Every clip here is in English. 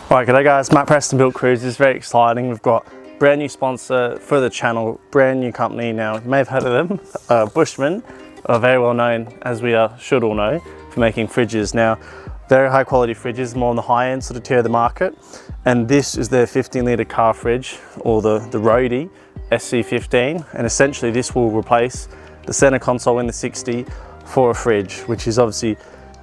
Alright, g'day guys, Matt Preston built Cruisers. Very exciting. We've got brand new sponsor for the channel, brand new company now. You may have heard of them, BUSHMAN, are very well known, as we should all know, for making fridges. Now, very high quality fridges, more on the high end sort of tier of the market. And this is their 15 litre car fridge, or the ROADIE SC15. And essentially this will replace the center console in the 60 for a fridge, which is obviously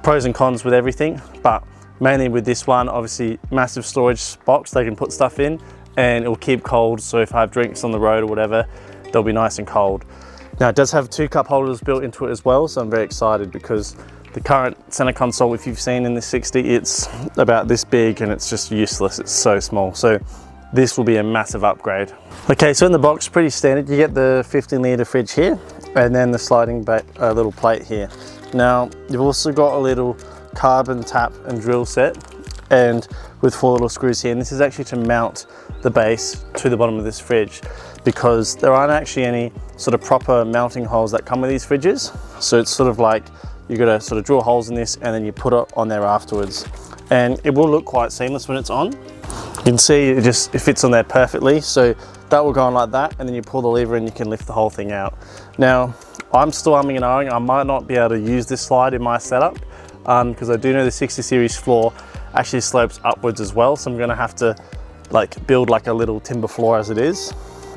pros and cons with everything, but mainly with this one, obviously massive storage box they can put stuff in, and it will keep cold. So if I have drinks on the road or whatever, they'll be nice and cold. Now it does have 2 cup holders built into it as well, so I'm very excited because the current center console, if you've seen in the 60, it's about this big and it's just useless. It's so small. So this will be a massive upgrade. Okay, so in the box, pretty standard. You get the 15 litre fridge here, and then the sliding back little plate here. Now you've also got a little carbon tap and drill set, and with 4 little screws here, and this is actually to mount the base to the bottom of this fridge, because there aren't actually any sort of proper mounting holes that come with these fridges. So it's sort of like you got to sort of drill holes in this and then you put it on there afterwards, and it will look quite seamless when it's on. You can see it fits on there perfectly. So that will go on like that, and then you pull the lever and you can lift the whole thing out. Now I'm still umming and ahhing. I might not be able to use this slide in my setup, because I do know the 60 series floor actually slopes upwards as well, so I'm going to have to like build like a little timber floor as it is.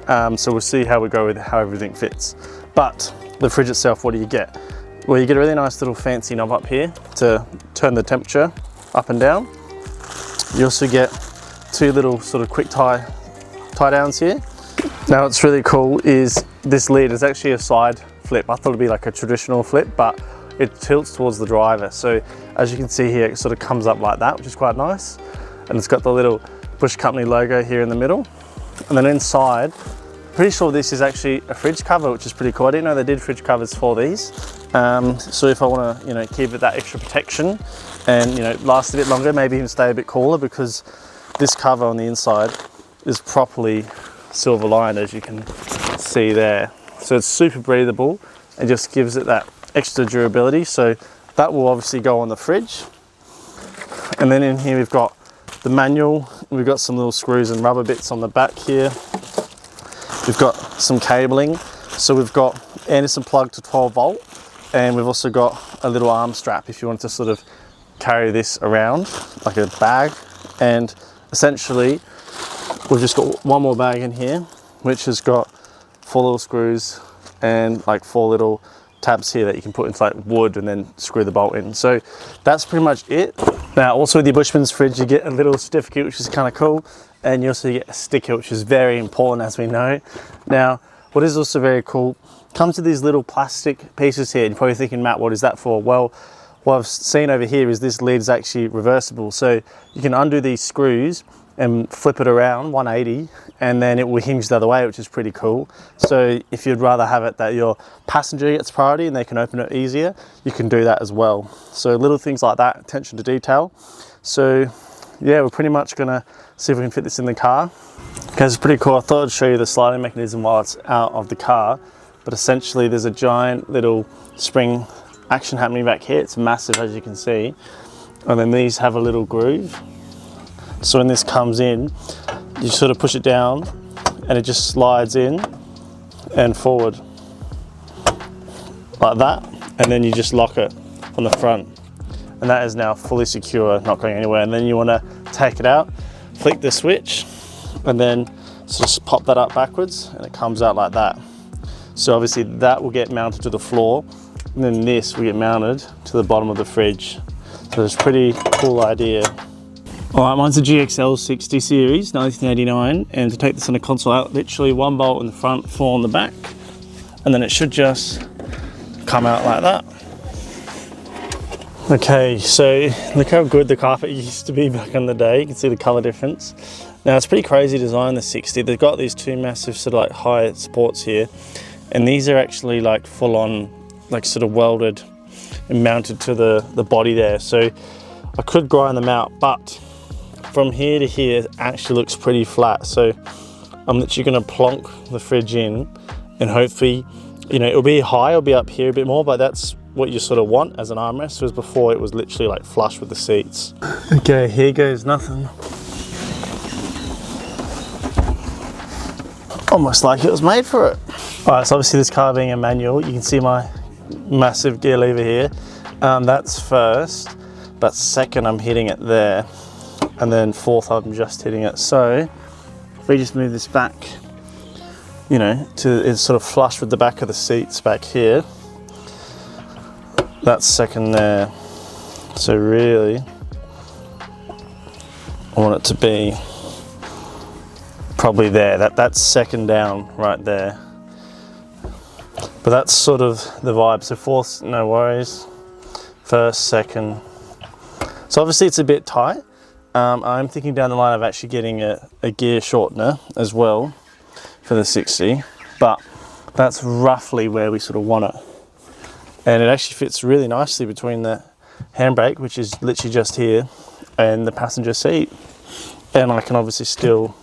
So we'll see how we go with how everything fits. But the fridge itself, what do you get? Well, you get a really nice little fancy knob up here to turn the temperature up and down. You also get 2 little sort of quick tie downs here. Now what's really cool is this lid is actually a side flip. I thought it'd be like a traditional flip, but it tilts towards the driver. So as you can see here, it sort of comes up like that, which is quite nice. And it's got the little Bush Company logo here in the middle. And then inside, pretty sure this is actually a fridge cover, which is pretty cool. I didn't know they did fridge covers for these. So if I want to, keep it that extra protection and, last a bit longer, maybe even stay a bit cooler, because this cover on the inside is properly silver lined, as you can see there. So it's super breathable and just gives it that extra durability. So that will obviously go on the fridge. And then in here we've got the manual. We've got some little screws and rubber bits on the back here. We've got some cabling. So we've got Anderson plug to 12 volt. And we've also got a little arm strap if you want to sort of carry this around like a bag. And essentially we've just got one more bag in here, which has got 4 little screws and like 4 little tabs here that you can put into like wood and then screw the bolt in. So that's pretty much it. Now also with your Bushman's fridge, you get a little certificate, which is kind of cool, and you also get a sticker, which is very important, as we know. Now what is also very cool, comes with these little plastic pieces here. You're probably thinking, Matt, what is that for? Well, what I've seen over here is this lid is actually reversible, so you can undo these screws and flip it around 180, and then it will hinge the other way, which is pretty cool. So if you'd rather have it that your passenger gets priority and they can open it easier, you can do that as well. So little things like that, attention to detail. So yeah, we're pretty much gonna see if we can fit this in the car. Okay, it's pretty cool. I thought I'd show you the sliding mechanism while it's out of the car, but essentially there's a giant little spring action happening back here. It's massive, as you can see. And then these have a little groove. So when this comes in, you sort of push it down and it just slides in and forward like that, and then you just lock it on the front, and that is now fully secure, not going anywhere. And then you want to take it out, flick the switch, and then just pop that up backwards and it comes out like that. So obviously that will get mounted to the floor, and then this will get mounted to the bottom of the fridge. So it's a pretty cool idea. Alright, mine's a GXL 60 series, 1989, and to take this on a console out, literally 1 bolt in the front, 4 on the back, and then it should just come out like that. Okay, so look how good the carpet used to be back in the day. You can see the colour difference. Now it's pretty crazy design, the 60. They've got these 2 massive sort of like high supports here, and these are actually like full on, like sort of welded and mounted to the body there. So I could grind them out, but from here to here it actually looks pretty flat. So I'm literally going to plonk the fridge in, and hopefully, it'll be high, it'll be up here a bit more, but that's what you sort of want as an armrest, whereas before it was literally like flush with the seats. Okay, here goes nothing. almost like it was made for it. Alright, so obviously this car being a manual, you can see my massive gear lever here. That's first, but second I'm hitting it there, and then fourth I'm just hitting it. So if we just move this back, you know, it's sort of flush with the back of the seats back here. That's second there. So really, I want it to be probably there. That's second down right there. But that's sort of the vibe. So fourth, no worries. First, second. So obviously it's a bit tight. I'm thinking down the line of actually getting a gear shortener as well for the 60, but that's roughly where we sort of want it. And it actually fits really nicely between the handbrake, which is literally just here, and the passenger seat. And I can obviously still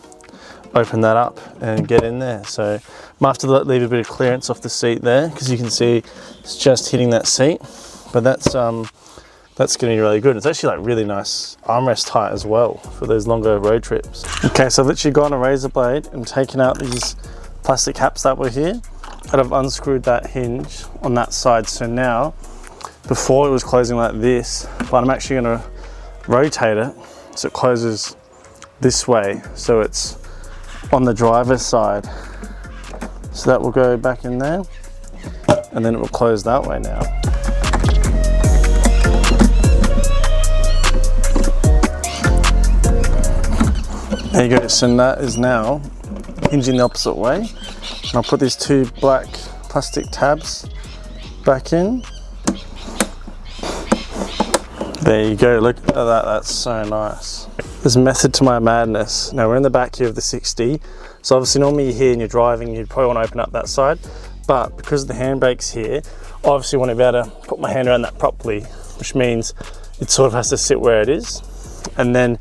open that up and get in there. So I might have to leave a bit of clearance off the seat there, because you can see it's just hitting that seat. But that's going to be really good. It's actually like really nice armrest height as well for those longer road trips. Okay, so I've literally gone a razor blade and taken out these plastic caps that were here, and I've unscrewed that hinge on that side. So now, before it was closing like this, but I'm actually going to rotate it so it closes this way, so it's on the driver's side. So that will go back in there, and then it will close that way now. There you go, so that is now hinging the opposite way. And I'll put these two black plastic tabs back in. There you go, look at that, that's so nice. There's a method to my madness. Now we're in the back here of the 60, so obviously normally you're here and you're driving, you'd probably want to open up that side, but because the handbrake's here, I obviously want to be able to put my hand around that properly, which means it sort of has to sit where it is. And then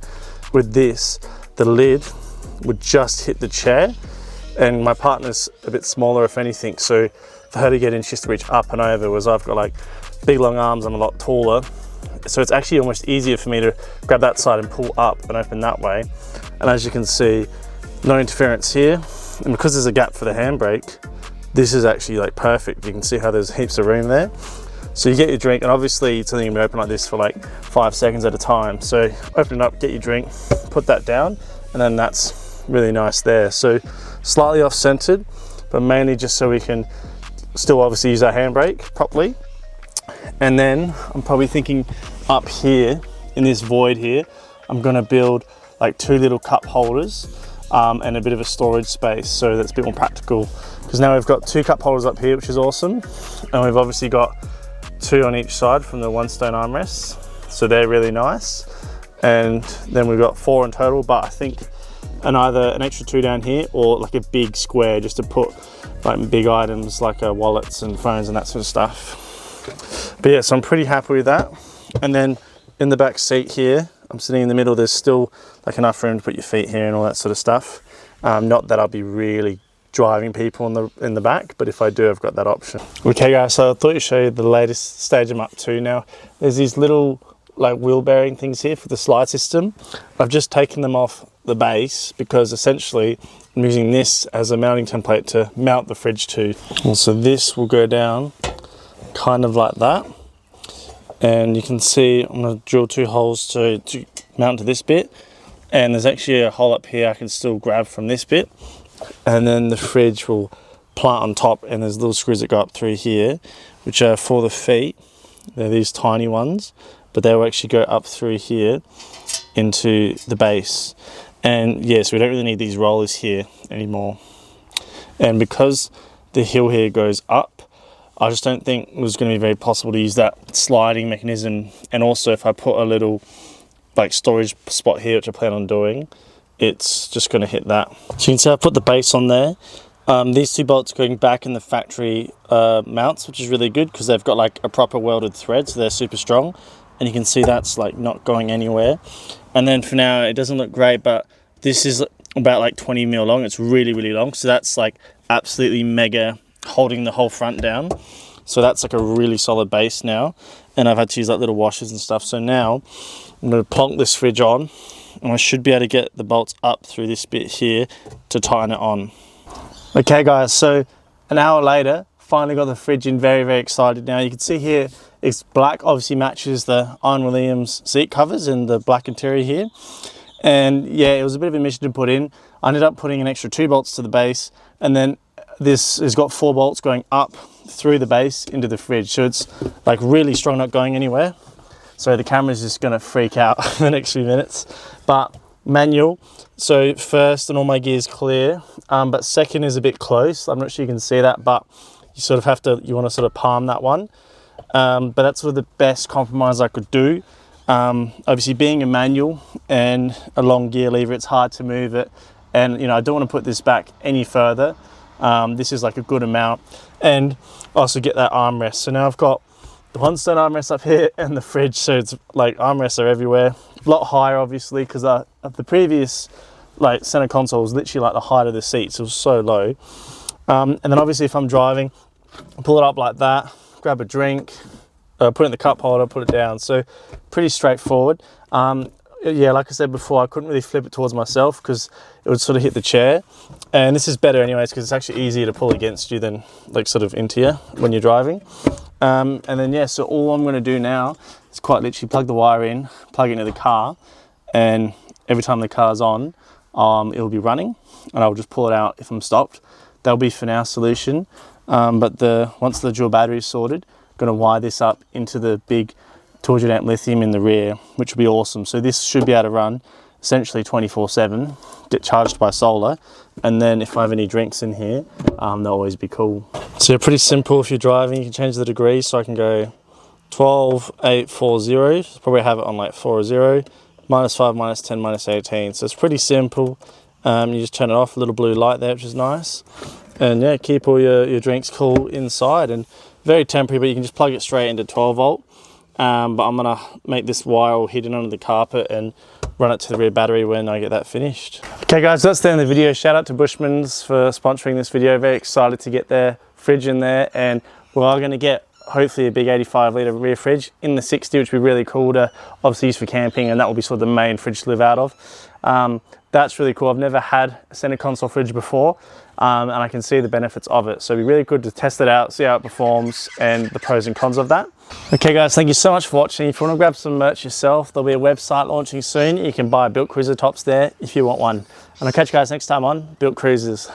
with this, the lid would just hit the chair, and my partner's a bit smaller if anything, so for her to get in she has to reach up and over, whereas I've got like big long arms, I'm a lot taller, so it's actually almost easier for me to grab that side and pull up and open that way. And as you can see, no interference here, and because there's a gap for the handbrake, this is actually like perfect. You can see how there's heaps of room there. So you get your drink, and obviously it's only gonna be open like this for like 5 seconds at a time. So open it up, get your drink, put that down, and then that's really nice there. So slightly off-centered, but mainly just so we can still obviously use our handbrake properly. And then I'm probably thinking up here in this void here, I'm gonna build like 2 little cup holders and a bit of a storage space, so that's a bit more practical. Because now we've got 2 cup holders up here, which is awesome, and we've obviously got 2 on each side from the 1 stone armrests, so they're really nice. And then we've got 4 in total, but I think either an extra 2 down here or like a big square just to put like big items like wallets and phones and that sort of stuff. But yeah, so I'm pretty happy with that. And then in the back seat here, I'm sitting in the middle, there's still like enough room to put your feet here and all that sort of stuff. Not that I'll be really driving people in the back, but if I do, I've got that option. Okay guys, so I thought I'd show you the latest stage I'm up to now. There's these little like wheel bearing things here for the slide system. I've just taken them off the base because essentially I'm using this as a mounting template to mount the fridge to. And so this will go down kind of like that. And you can see I'm going to drill 2 holes to mount to this bit. And there's actually a hole up here I can still grab from this bit. And then the fridge will plant on top, and there's little screws that go up through here, which are for the feet. They're these tiny ones, but they will actually go up through here into the base. And yeah, so we don't really need these rollers here anymore. And because the hill here goes up, I just don't think it was going to be very possible to use that sliding mechanism. And also if I put a little like storage spot here, which I plan on doing, it's just going to hit that. So you can see I put the base on there. These 2 bolts going back in the factory mounts, which is really good because they've got like a proper welded thread, so they're super strong. And you can see that's like not going anywhere. And then for now, it doesn't look great, but this is about like 20 mil long. It's really, really long. So that's like absolutely mega, holding the whole front down. So that's like a really solid base now. And I've had to use like little washers and stuff. So now I'm going to plonk this fridge on, and I should be able to get the bolts up through this bit here to tighten it on. Okay guys, so an hour later, finally got the fridge in, very excited. Now you can see here, it's black, obviously matches the Iron Williams seat covers and the black interior here. And yeah, it was a bit of a mission to put in. I ended up putting an extra 2 bolts to the base, and then this has got 4 bolts going up through the base into the fridge. So it's like really strong, not going anywhere. So the camera's just gonna freak out in the next few minutes. But manual, so first and all my gears clear, but second is a bit close. I'm not sure you can see that, but you sort of have to, you want to sort of palm that one. But that's sort of the best compromise I could do. Obviously being a manual and a long gear lever, it's hard to move it. And you know, I don't want to put this back any further. This is like a good amount. And also get that armrest. So now I've got the one stone armrest up here and the fridge. So it's like armrests are everywhere. A lot higher obviously, because the previous like center console was literally like the height of the seats. It was so low. And then obviously if I'm driving, pull it up like that, grab a drink, put it in the cup holder, put it down. So pretty straightforward. Yeah, like I said before, I couldn't really flip it towards myself because it would sort of hit the chair. And this is better anyways, because it's actually easier to pull against you than like sort of into you when you're driving. And then yeah, so all I'm going to do now is quite literally plug the wire in, plug it into the car, and every time the car's on, it'll be running, and I'll just pull it out if I'm stopped. That'll be for now solution. But once the dual battery is sorted, I'm going to wire this up into the big 200 amp lithium in the rear, which will be awesome. So this should be able to run essentially 24/7, get charged by solar, and then if I have any drinks in here, they'll always be cool. So pretty simple. If you're driving, you can change the degrees, so I can go 12, 8, 4, 0. Probably have it on like 4 or 0, -5, -10, -18. So it's pretty simple. You just turn it off, a little blue light there, which is nice. And yeah, keep all your drinks cool inside, and very temporary, but you can just plug it straight into 12 volt. But I'm gonna make this wire all hidden under the carpet and run it to the rear battery when I get that finished. Okay guys, that's the end of the video. Shout out to Bushman's for sponsoring this video. Very excited to get their fridge in there, and we are gonna get hopefully a big 85 litre rear fridge in the 60, which would be really cool to obviously use for camping, and that will be sort of the main fridge to live out of. That's really cool. I've never had a center console fridge before, and I can see the benefits of it. So it'd be really good to test it out, see how it performs, and the pros and cons of that. Okay guys, thank you so much for watching. If you want to grab some merch yourself, there'll be a website launching soon. You can buy Built Cruiser tops there if you want one. And I'll catch you guys next time on Built Cruisers.